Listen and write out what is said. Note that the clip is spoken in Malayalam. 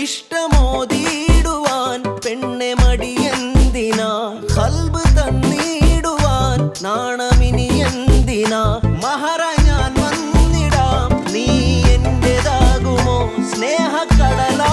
ഇഷ്ടമോതിടുവാൻ പെണ്ണെ മടിയെന്തിനാ ഖൽബ് തന്നിടുവാൻ നാണമിനി എന്തിനാ മഹറ ഞാൻ വന്നിടാം നീ എന്റേതാകുമോ സ്നേഹക്കടലാ